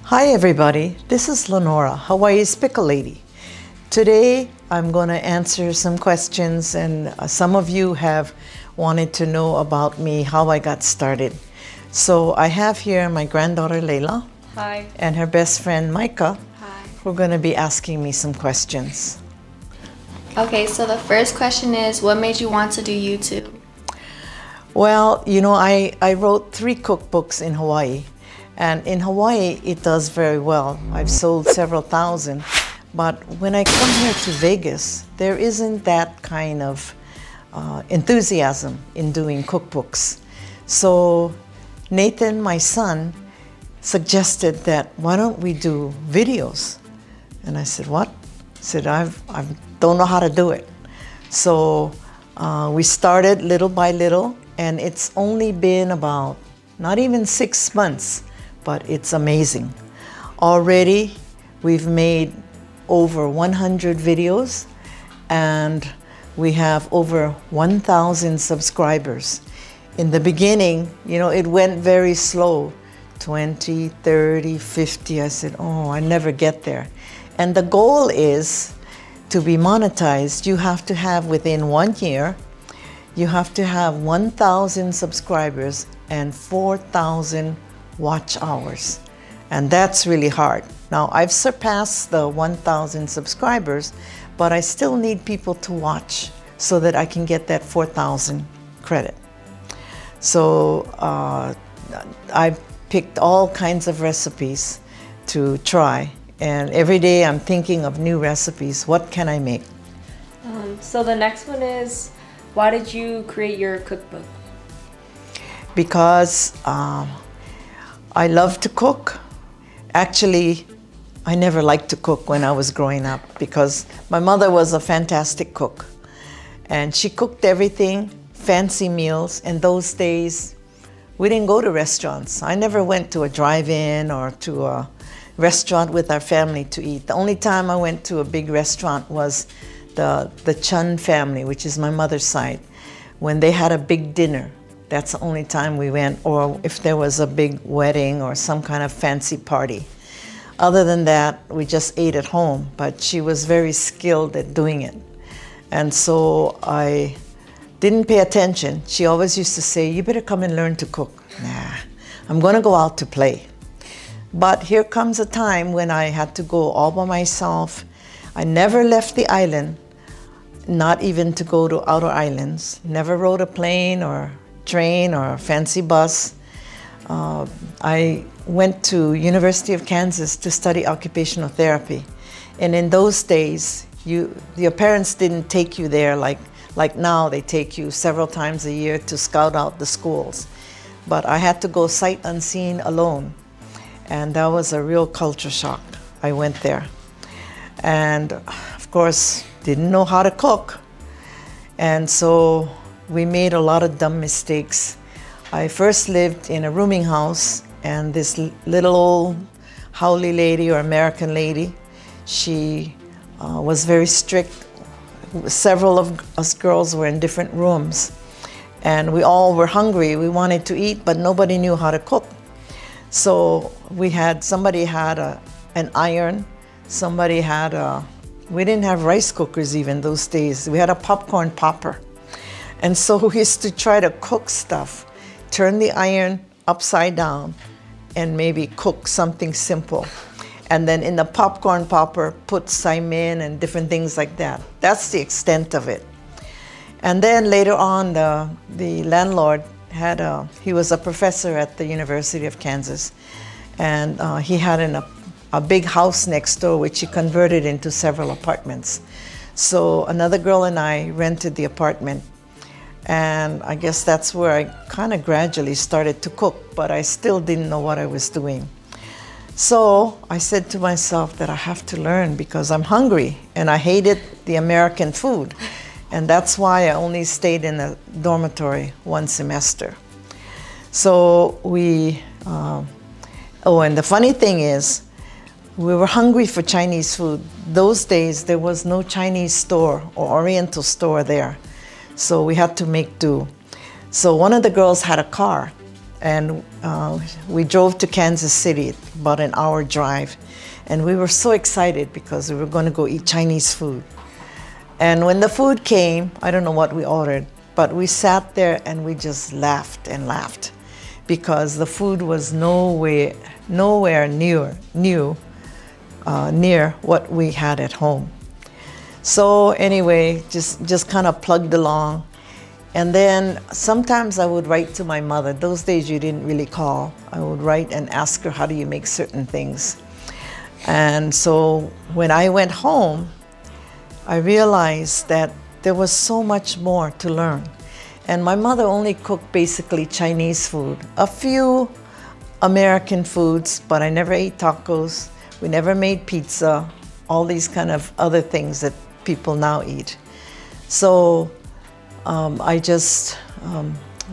Hi everybody, this is Lenora, Hawaii's Pickle Lady. Today I'm going to answer some questions, and some of you have wanted to know about me, how I got started. So I have here my granddaughter Layla. Hi. And her best friend Micah. Hi. Who are going to be asking me some questions. Okay, so the first question is, what made you want to do YouTube? Well, you know, I wrote 3 cookbooks in Hawaii. And in Hawaii, it does very well. I've sold several thousand. But when I come here to Vegas, there isn't that kind of enthusiasm in doing cookbooks. So Nathan, my son, suggested that, why don't we do videos? And I said, what? I said, I don't know how to do it. So we started little by little, and it's only been about not even 6 months, but it's amazing. Already, we've made over 100 videos, and we have over 1,000 subscribers. In the beginning, you know, it went very slow, 20, 30, 50. I said, oh, I never get there. And the goal is to be monetized. You have to have, within 1 year, you have to have 1,000 subscribers and 4,000 watch hours. And that's really hard. Now, I've surpassed the 1,000 subscribers, but I still need people to watch so that I can get that 4,000 credit. So I picked all kinds of recipes to try. And every day I'm thinking of new recipes. What can I make? So the next one is, why did you create your cookbook? Because I love to cook. Actually, I never liked to cook when I was growing up because my mother was a fantastic cook. And she cooked everything, fancy meals. In those days, we didn't go to restaurants. I never went to a drive-in or to a restaurant with our family to eat. The only time I went to a big restaurant was the Chun family, which is my mother's side, when they had a big dinner. That's the only time we went, or if there was a big wedding or some kind of fancy party. Other than that, we just ate at home, but she was very skilled at doing it. And so I didn't pay attention. She always used to say, you better come and learn to cook. Nah, I'm gonna go out to play. But here comes a time when I had to go all by myself. I never left the island, not even to go to outer islands. Never rode a plane or train or a fancy bus. I went to University of Kansas to study occupational therapy. And in those days, your parents didn't take you there like now. They take you several times a year to scout out the schools. But I had to go sight unseen alone. And that was a real culture shock. I went there. And of course, didn't know how to cook. And so we made a lot of dumb mistakes. I first lived in a rooming house, and this little old haole lady or American lady, she was very strict. Several of us girls were in different rooms, and we all were hungry. We wanted to eat, but nobody knew how to cook. So somebody had an iron, somebody had we didn't have rice cookers even those days. We had a popcorn popper. And so we used to try to cook stuff, turn the iron upside down and maybe cook something simple. And then in the popcorn popper, put saimin and different things like that. That's the extent of it. And then later on, the landlord he was a professor at the University of Kansas. And he had a big house next door, which he converted into several apartments. So another girl and I rented the apartment. And I guess that's where I kind of gradually started to cook, but I still didn't know what I was doing. So I said to myself that I have to learn because I'm hungry and I hated the American food. And that's why I only stayed in a dormitory 1 semester. So and the funny thing is, we were hungry for Chinese food. Those days, there was no Chinese store or Oriental store there. So we had to make do. So one of the girls had a car, and we drove to Kansas City, about an hour drive. And we were so excited because we were going to go eat Chinese food. And when the food came, I don't know what we ordered, but we sat there and we just laughed and laughed because the food was nowhere near what we had at home. So anyway, just kind of plugged along. And then sometimes I would write to my mother. Those days you didn't really call. I would write and ask her, how do you make certain things? And so when I went home, I realized that there was so much more to learn. And my mother only cooked basically Chinese food, a few American foods, but I never ate tacos. We never made pizza, all these kind of other things that people now eat. So I just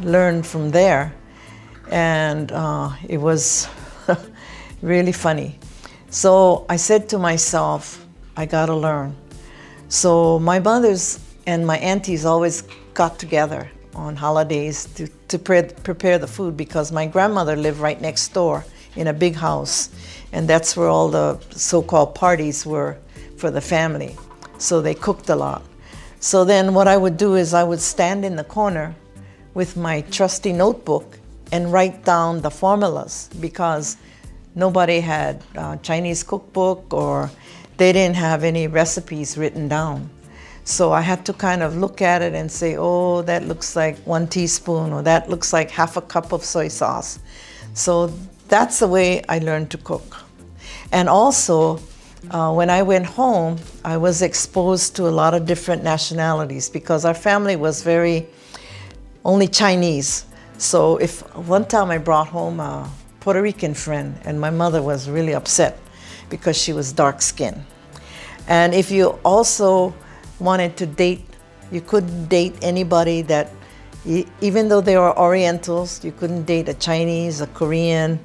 learned from there, and it was really funny. So I said to myself, I gotta learn. So my mothers and my aunties always got together on holidays to prepare the food, because my grandmother lived right next door in a big house, and that's where all the so-called parties were for the family. So they cooked a lot. So then what I would do is I would stand in the corner with my trusty notebook and write down the formulas, because nobody had a Chinese cookbook, or they didn't have any recipes written down. So I had to kind of look at it and say, oh, that looks like 1 teaspoon, or that looks like half a cup of soy sauce. So that's the way I learned to cook. And also, when I went home, I was exposed to a lot of different nationalities, because our family was very only Chinese. So if one time I brought home a Puerto Rican friend, and my mother was really upset because she was dark-skinned. And if you also wanted to date, you couldn't date anybody that, even though they were Orientals, you couldn't date a Chinese, a Korean,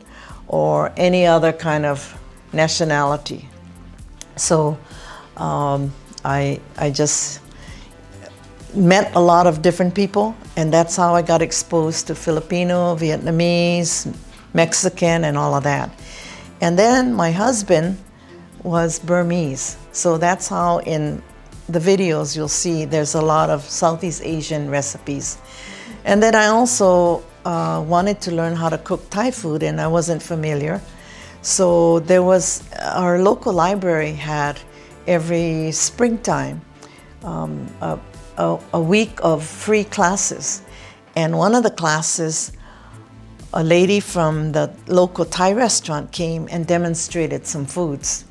or any other kind of nationality. So I just met a lot of different people, and that's how I got exposed to Filipino, Vietnamese, Mexican, and all of that. And then my husband was Burmese, so that's how in the videos you'll see there's a lot of Southeast Asian recipes. And then I also wanted to learn how to cook Thai food, and I wasn't familiar. So there was, our local library had every springtime a week of free classes. And one of the classes, a lady from the local Thai restaurant came and demonstrated some foods.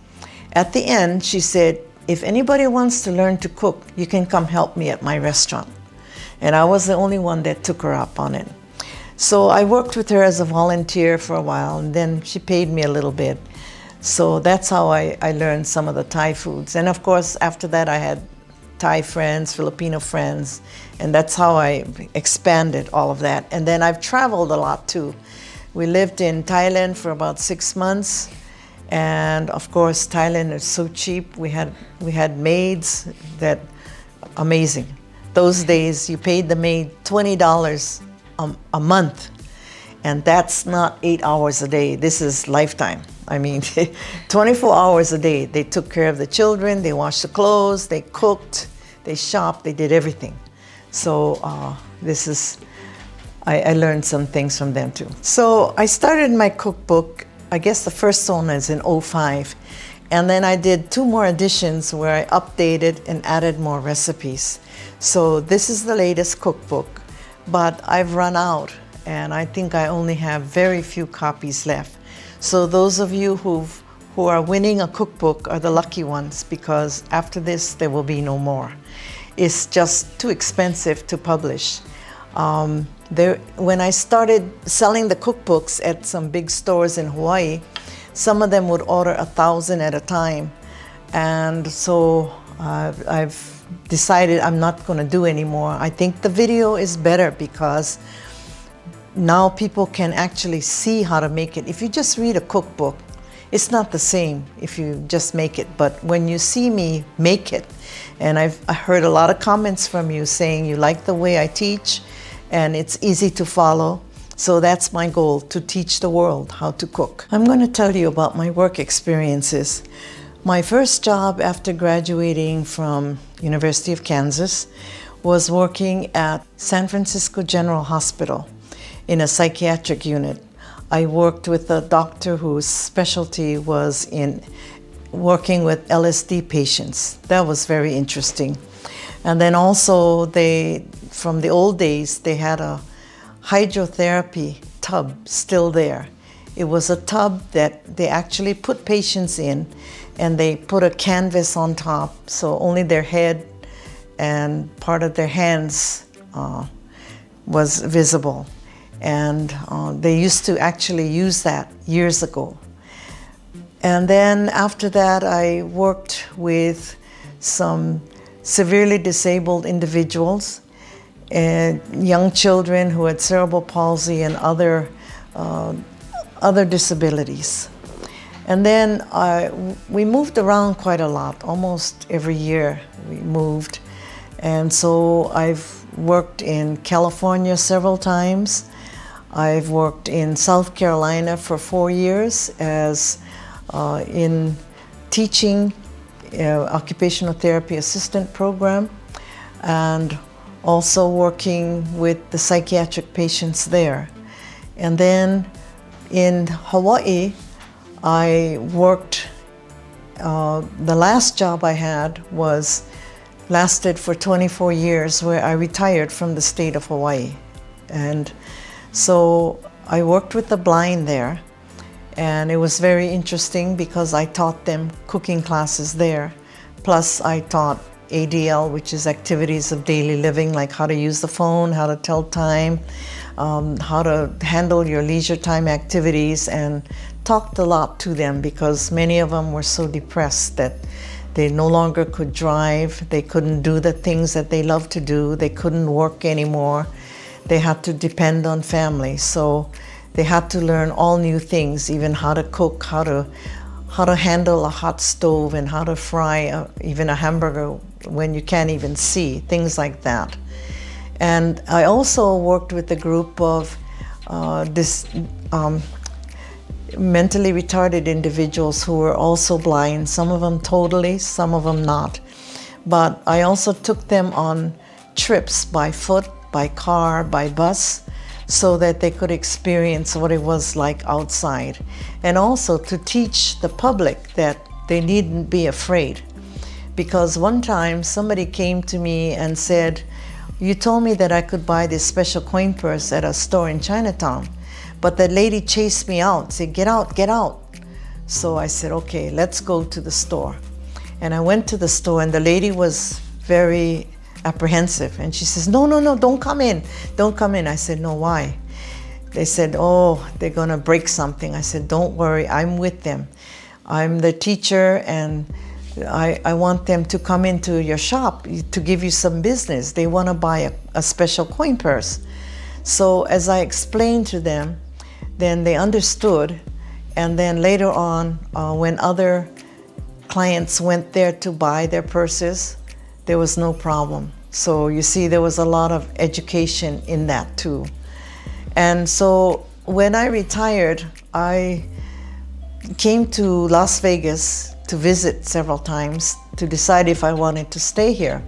At the end, she said, if anybody wants to learn to cook, you can come help me at my restaurant. And I was the only one that took her up on it. So I worked with her as a volunteer for a while, and then she paid me a little bit. So that's how I learned some of the Thai foods. And of course, after that, I had Thai friends, Filipino friends, and that's how I expanded all of that. And then I've traveled a lot too. We lived in Thailand for about 6 months. And of course, Thailand is so cheap. We had maids that, amazing. Those days, you paid the maid $20 a month, and that's not 8 hours a day. This is lifetime. I mean, 24 hours a day. They took care of the children, they washed the clothes, they cooked, they shopped, they did everything. So I learned some things from them too. So I started my cookbook, I guess the first one is in '05. And then I did 2 more editions where I updated and added more recipes. So this is the latest cookbook, but I've run out, and I think I only have very few copies left. So those of you who are winning a cookbook are the lucky ones, because after this there will be no more. It's just too expensive to publish. When I started selling the cookbooks at some big stores in Hawaii, some of them would order 1,000 at a time. And so I've decided I'm not going to do anymore. I think the video is better because now people can actually see how to make it. If you just read a cookbook, it's not the same if you just make it. But when you see me make it, and I heard a lot of comments from you saying you like the way I teach and it's easy to follow. So that's my goal, to teach the world how to cook. I'm going to tell you about my work experiences. My first job after graduating from University of Kansas was working at San Francisco General Hospital in a psychiatric unit. I worked with a doctor whose specialty was in working with LSD patients. That was very interesting. And then also from the old days, they had a hydrotherapy tub still there. It was a tub that they actually put patients in, and they put a canvas on top, so only their head and part of their hands was visible. And they used to actually use that years ago. And then after that, I worked with some severely disabled individuals and young children who had cerebral palsy and other disabilities. And then we moved around quite a lot. Almost every year we moved. And so I've worked in California several times. I've worked in South Carolina for 4 years as in teaching occupational therapy assistant program, and also working with the psychiatric patients there. And then in Hawaii, I worked, the last job I had lasted for 24 years, where I retired from the state of Hawaii. And so I worked with the blind there, and it was very interesting because I taught them cooking classes there. Plus I taught ADL, which is activities of daily living, like how to use the phone, how to tell time, how to handle your leisure time activities, and talked a lot to them because many of them were so depressed that they no longer could drive, they couldn't do the things that they loved to do, they couldn't work anymore, they had to depend on family. So they had to learn all new things, even how to cook, how to handle a hot stove, and how to fry even a hamburger when you can't even see, things like that. And I also worked with a group of mentally retarded individuals who were also blind, some of them totally, some of them not. But I also took them on trips by foot, by car, by bus, so that they could experience what it was like outside. And also to teach the public that they needn't be afraid. Because one time somebody came to me and said, "You told me that I could buy this special coin purse at a store in Chinatown, but the lady chased me out, said, 'Get out, get out.'" So I said, "Okay, let's go to the store." And I went to the store, and the lady was very apprehensive, and she says, "No, no, no, don't come in, don't come in." I said, "No, why?" They said, "Oh, they're gonna break something." I said, "Don't worry, I'm with them. I'm the teacher, and I want them to come into your shop to give you some business. They want to buy a special coin purse." So as I explained to them, then they understood. And then later on, when other clients went there to buy their purses, there was no problem. So you see, there was a lot of education in that too. And so when I retired, I came to Las Vegas to visit several times to decide if I wanted to stay here.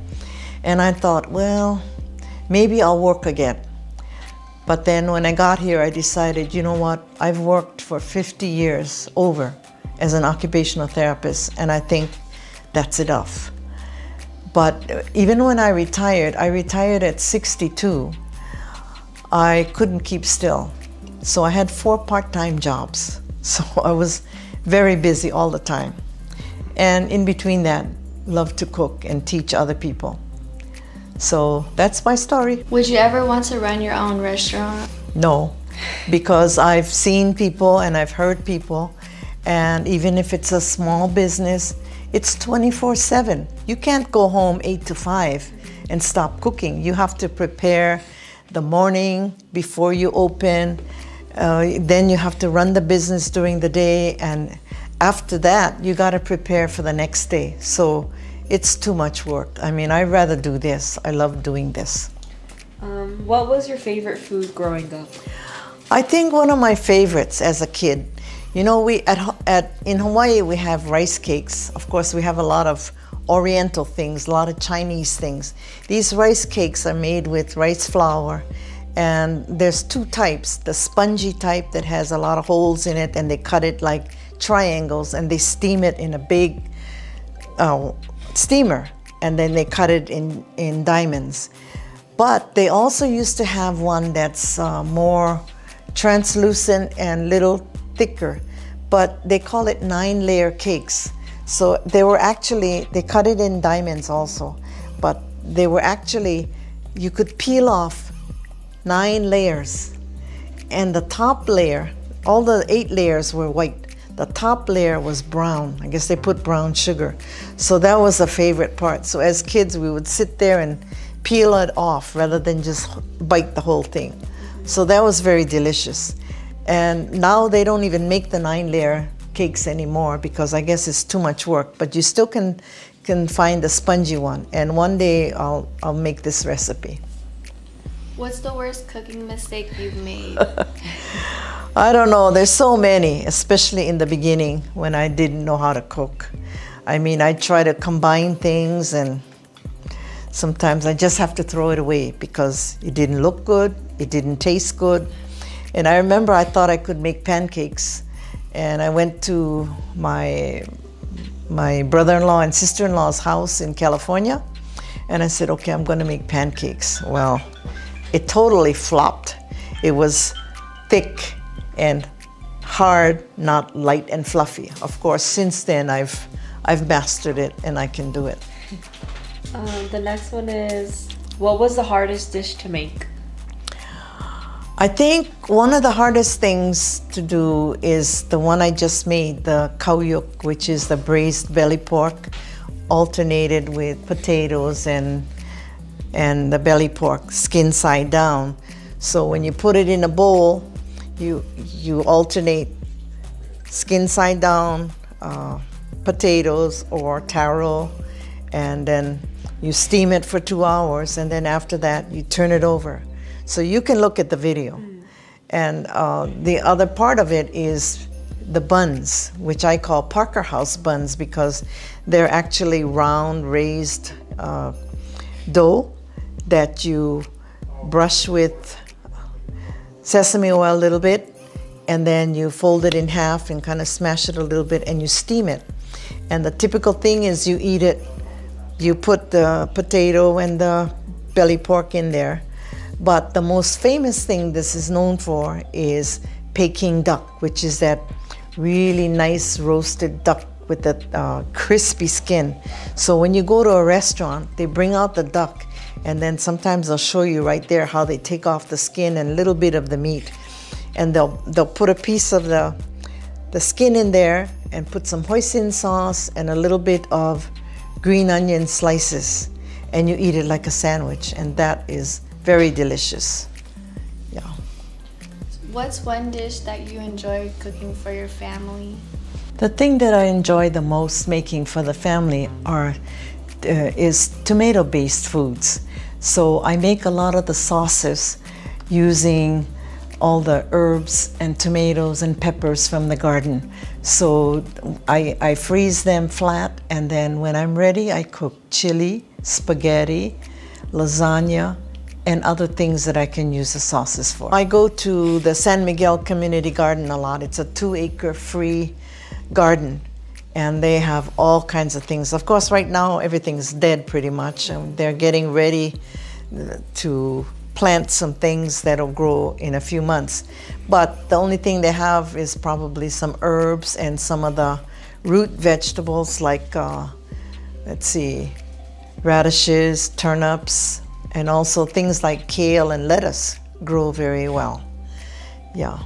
And I thought, well, maybe I'll work again. But then when I got here, I decided, you know what, I've worked for 50 years over as an occupational therapist, and I think that's enough. But even when I retired at 62, I couldn't keep still. So I had 4 part-time jobs. So I was very busy all the time. And in between that, loved to cook and teach other people. So that's my story. Would you ever want to run your own restaurant? No, because I've seen people and I've heard people, and even if it's a small business, it's 24/7. You can't go home 8 to 5 and stop cooking. You have to prepare the morning before you open, then you have to run the business during the day, and after that, you got to prepare for the next day. So it's too much work. I mean, I'd rather do this. I love doing this. What was your favorite food growing up? I think one of my favorites as a kid, you know, in Hawaii we have rice cakes. Of course, we have a lot of Oriental things, a lot of Chinese things. These rice cakes are made with rice flour, and there's two types: the spongy type that has a lot of holes in it, and they cut it like triangles, and they steam it in a big steamer, and then they cut it in diamonds. But they also used to have one that's more translucent and little thicker, but they call it 9-layer cakes. So they cut it in diamonds also, but they were actually, you could peel off 9 layers, and the top layer, all the 8 layers were white. The top layer was brown. I guess they put brown sugar. So that was a favorite part. So as kids, we would sit there and peel it off rather than just bite the whole thing. So that was very delicious. And now they don't even make the 9-layer cakes anymore because I guess it's too much work, but you still can find the spongy one. And one day I'll make this recipe. What's the worst cooking mistake you've made? I don't know, there's so many, especially in the beginning when I didn't know how to cook. I mean, I try to combine things, and sometimes I just have to throw it away because it didn't look good, it didn't taste good. And I remember I thought I could make pancakes, and I went to my brother-in-law and sister-in-law's house in California, and I said, okay, I'm gonna make pancakes. Well, it totally flopped. It was thick and hard, not light and fluffy. Of course, since then I've mastered it and I can do it. The next one is, what was the hardest dish to make? I think one of the hardest things to do is the one I just made, the Kau Yuk, which is the braised belly pork alternated with potatoes and the belly pork skin side down. So when you put it in a bowl, you alternate skin side down, potatoes or taro, and then you steam it for 2 hours, and then after that you turn it over. So you can look at the video. And the other part of it is the buns, which I call Parker House buns because they're actually round raised dough that you brush with sesame oil a little bit, and then you fold it in half and kind of smash it a little bit, and you steam it. And the typical thing is you eat it, you put the potato and the belly pork in there. But the most famous thing this is known for is Peking duck, which is that really nice roasted duck with the crispy skin. So when you go to a restaurant, they bring out the duck, and then sometimes they'll show you right there how they take off the skin and a little bit of the meat. And they'll put a piece of the skin in there and put some hoisin sauce and a little bit of green onion slices, and you eat it like a sandwich, and that is very delicious. Yeah. What's one dish that you enjoy cooking for your family? The thing that I enjoy the most making for the family is tomato-based foods. So I make a lot of the sauces using all the herbs and tomatoes and peppers from the garden. So I freeze them flat, and then when I'm ready, I cook chili, spaghetti, lasagna, and other things that I can use the sauces for. I go to the San Miguel Community Garden a lot. It's a 2-acre free garden, and they have all kinds of things. Of course, right now everything's dead pretty much, and they're getting ready to plant some things that'll grow in a few months. But the only thing they have is probably some herbs and some of the root vegetables like, let's see, radishes, turnips, and also things like kale and lettuce grow very well. Yeah.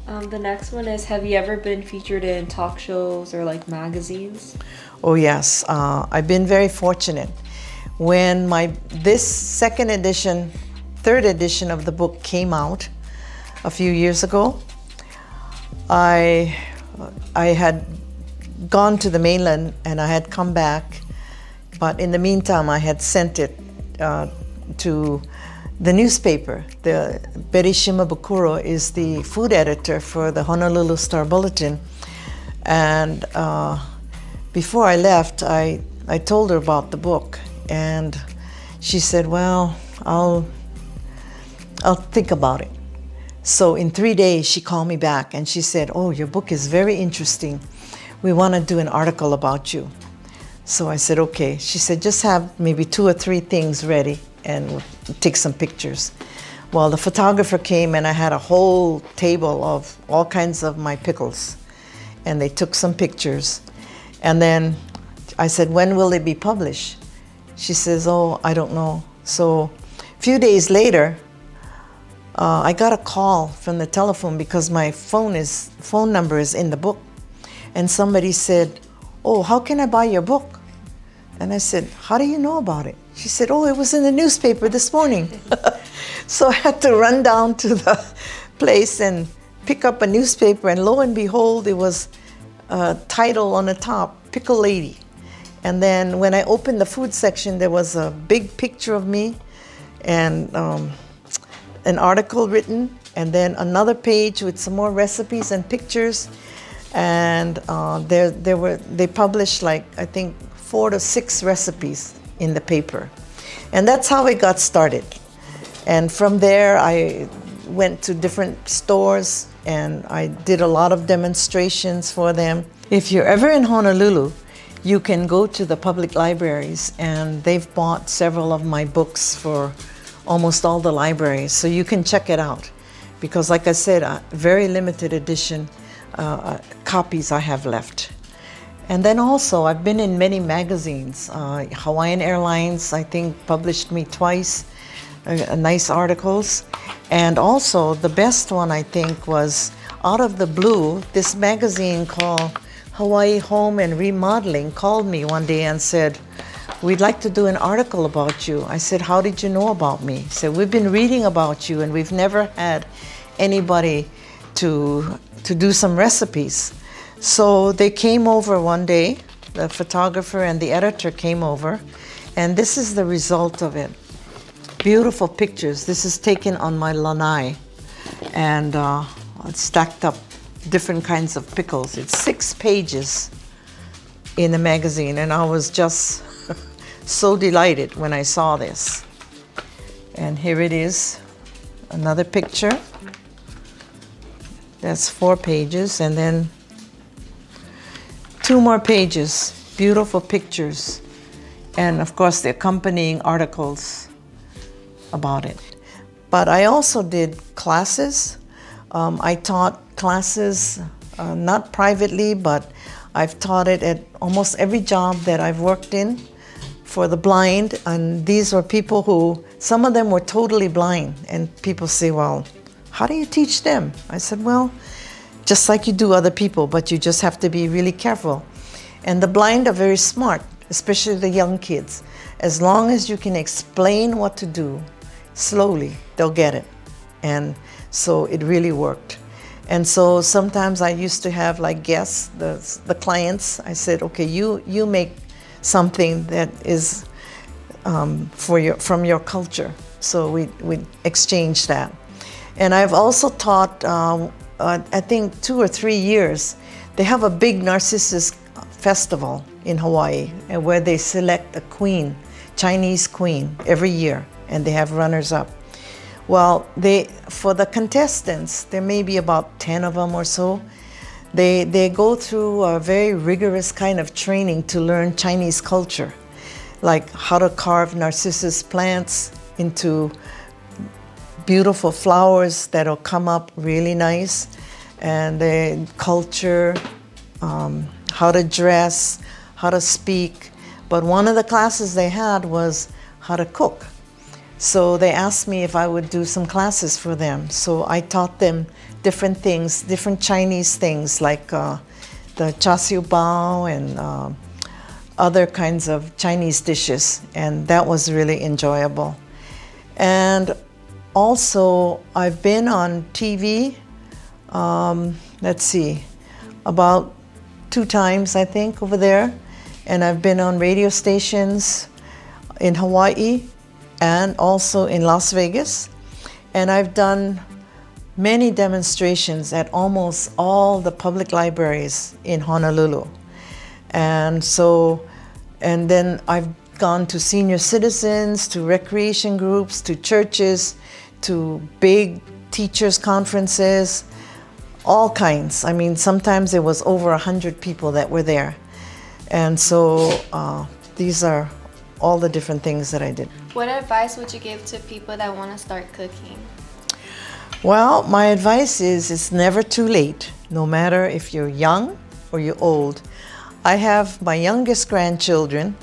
The next one is, have you ever been featured in talk shows or like magazines? Oh yes, I've been very fortunate. When this third edition of the book came out a few years ago, I had gone to the mainland and I had come back, but in the meantime I had sent it to the newspaper. The Betty Shimabukuro is the food editor for the Honolulu Star Bulletin. And before I left, I told her about the book, and she said, well, I'll think about it. So in 3 days, she called me back and she said, oh, your book is very interesting. We want to do an article about you. So I said, okay. She said, just have maybe 2 or 3 things ready and we'll take some pictures. Well, the photographer came and I had a whole table of all kinds of my pickles. And they took some pictures. And then I said, when will it be published? She says, oh, I don't know. So a few days later, I got a call from the telephone because my phone number is in the book. And somebody said, oh, how can I buy your book? And I said, how do you know about it? She said, oh, it was in the newspaper this morning. So I had to run down to the place and pick up a newspaper, and lo and behold, it was a title on the top, Pickle Lady. And then when I opened the food section, there was a big picture of me and an article written, and then another page with some more recipes and pictures. And they published, like, I think 4 to 6 recipes in the paper. And that's how it got started. And from there, I went to different stores and I did a lot of demonstrations for them. If you're ever in Honolulu, you can go to the public libraries, and they've bought several of my books for almost all the libraries, so you can check it out. Because like I said, very limited edition copies I have left. And then also, I've been in many magazines. Hawaiian Airlines, I think, published me twice, nice articles. And also, the best one, I think, was out of the blue, this magazine called Hawaii Home and Remodeling called me one day and said, we'd like to do an article about you. I said, how did you know about me? He said, we've been reading about you and we've never had anybody to do some recipes. So they came over one day, the photographer and the editor came over, and this is the result of it. Beautiful pictures. This is taken on my lanai, and it's stacked up different kinds of pickles. It's 6 pages in the magazine, and I was just so delighted when I saw this. And here it is, another picture. That's 4 pages, and then 2 more pages, beautiful pictures, and of course the accompanying articles about it. But I also did classes. I taught classes, not privately, but I've taught it at almost every job that I've worked in for the blind, and these were people who, some of them were totally blind, and people say, well, how do you teach them? I said, well, just like you do other people, but you just have to be really careful. And the blind are very smart, especially the young kids. As long as you can explain what to do slowly, they'll get it. And so it really worked. And so sometimes I used to have like guests, the clients. I said, okay, you make something that is from your culture. So we exchange that. And I've also taught, I think 2 or 3 years, they have a big Narcissus festival in Hawaii, and where they select a queen, Chinese queen, every year, and they have runners-up. Well, for the contestants, there may be about 10 of them or so. They go through a very rigorous kind of training to learn Chinese culture, like how to carve narcissus plants into beautiful flowers that'll come up really nice, and the culture, how to dress, how to speak. But one of the classes they had was how to cook. So they asked me if I would do some classes for them. So I taught them different things, different Chinese things, like the Char Siu Bao and other kinds of Chinese dishes. And that was really enjoyable. And also, I've been on TV, let's see, about 2 times, I think, over there. And I've been on radio stations in Hawaii and also in Las Vegas. And I've done many demonstrations at almost all the public libraries in Honolulu. And then I've gone to senior citizens, to recreation groups, to churches, to big teachers' conferences, all kinds. I mean, sometimes there was over 100 people that were there. And so these are all the different things that I did. What advice would you give to people that want to start cooking? Well, my advice is it's never too late, no matter if you're young or you're old. I have my youngest grandchildren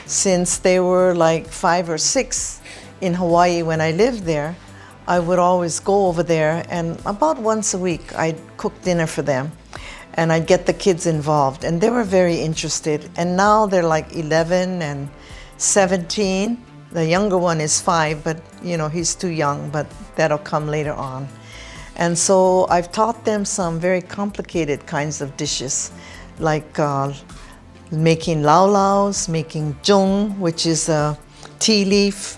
since they were like 5 or 6 in Hawaii when I lived there. I would always go over there, and about once a week I'd cook dinner for them, and I'd get the kids involved, and they were very interested. And now they're like 11 and 17. The younger one is 5, but you know, he's too young, but that'll come later on. And so I've taught them some very complicated kinds of dishes, like making lau laus, making Joong, which is a tea leaf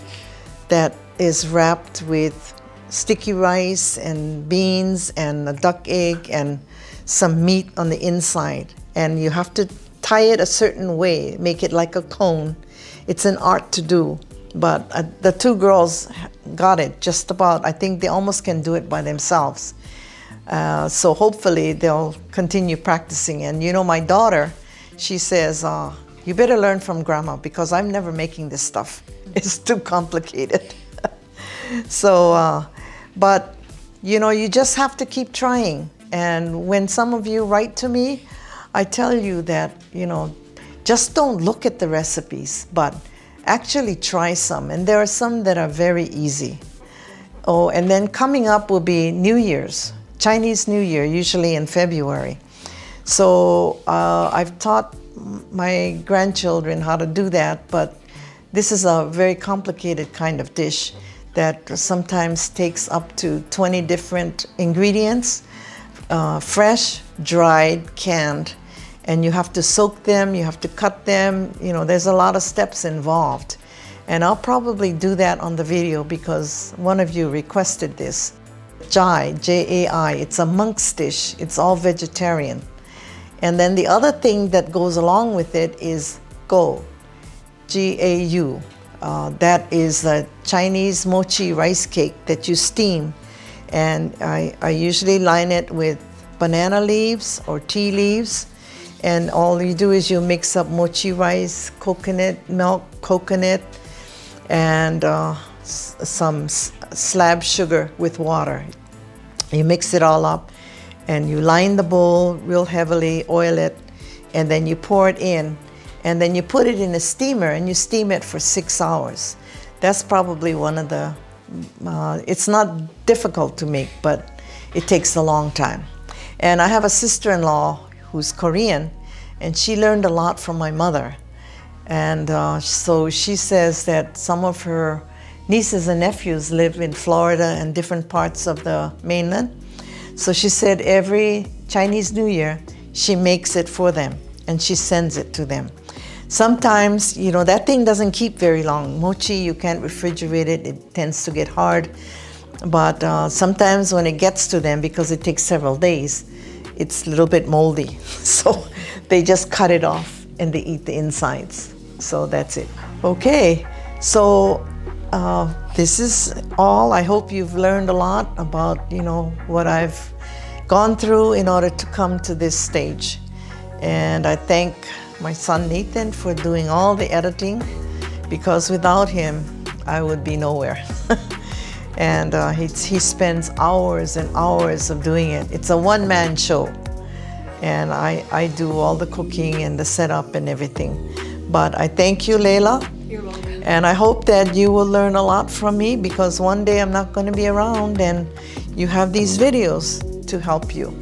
that is wrapped with sticky rice and beans and a duck egg and some meat on the inside. And you have to tie it a certain way, make it like a cone. It's an art to do. But the 2 girls got it just about. I think they almost can do it by themselves. So hopefully they'll continue practicing. And you know, my daughter, she says, you better learn from Grandma, because I'm never making this stuff. It's too complicated. So, but you know, you just have to keep trying. And when some of you write to me, I tell you that, you know, just don't look at the recipes, but actually try some. And there are some that are very easy. Oh, and then coming up will be New Year's, Chinese New Year, usually in February. So I've taught my grandchildren how to do that, but this is a very complicated kind of dish that sometimes takes up to 20 different ingredients, fresh, dried, canned, and you have to soak them, you have to cut them, you know, there's a lot of steps involved. And I'll probably do that on the video because one of you requested this. Jai, J-A-I, it's a monk's dish, it's all vegetarian. And then the other thing that goes along with it is Gau, G-A-U. That is a Chinese mochi rice cake that you steam. And I usually line it with banana leaves or tea leaves. And all you do is you mix up mochi rice, coconut milk, coconut, and some slab sugar with water. You mix it all up and you line the bowl real heavily, oil it, and then you pour it in. And then you put it in a steamer and you steam it for 6 hours. That's probably one of the, it's not difficult to make, but it takes a long time. And I have a sister-in-law who's Korean, and she learned a lot from my mother. And so she says that some of her nieces and nephews live in Florida and different parts of the mainland. So she said every Chinese New Year, she makes it for them and she sends it to them. Sometimes, you know, that thing doesn't keep very long. Mochi, you can't refrigerate it, it tends to get hard. But sometimes when it gets to them, because it takes several days, it's a little bit moldy. So they just cut it off and they eat the insides. So that's it. Okay, so this is all. I hope you've learned a lot about, you know, what I've gone through in order to come to this stage. And I thank my son Nathan for doing all the editing, because without him, I would be nowhere. And he spends hours and hours of doing it. It's a one-man show. And I do all the cooking and the setup and everything. But I thank you, Leila. You're welcome. And I hope that you will learn a lot from me, because one day I'm not going to be around and you have these videos to help you.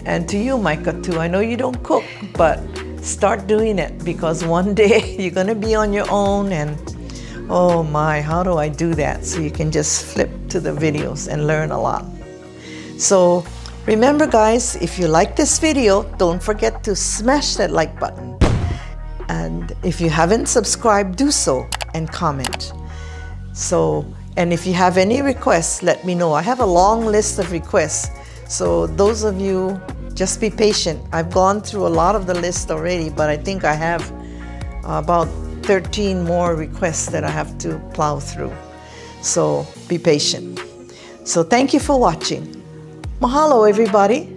And to you, Micah, too. I know you don't cook, but start doing it, because one day you're going to be on your own and oh my, how do I do that? So you can just flip to the videos and learn a lot. So remember, guys, if you like this video, don't forget to smash that like button. And if you haven't subscribed, do so and comment. So, and if you have any requests, let me know. I have a long list of requests. So those of you, just be patient. I've gone through a lot of the list already, but I think I have about 13 more requests that I have to plow through. So be patient. So thank you for watching. Mahalo, everybody.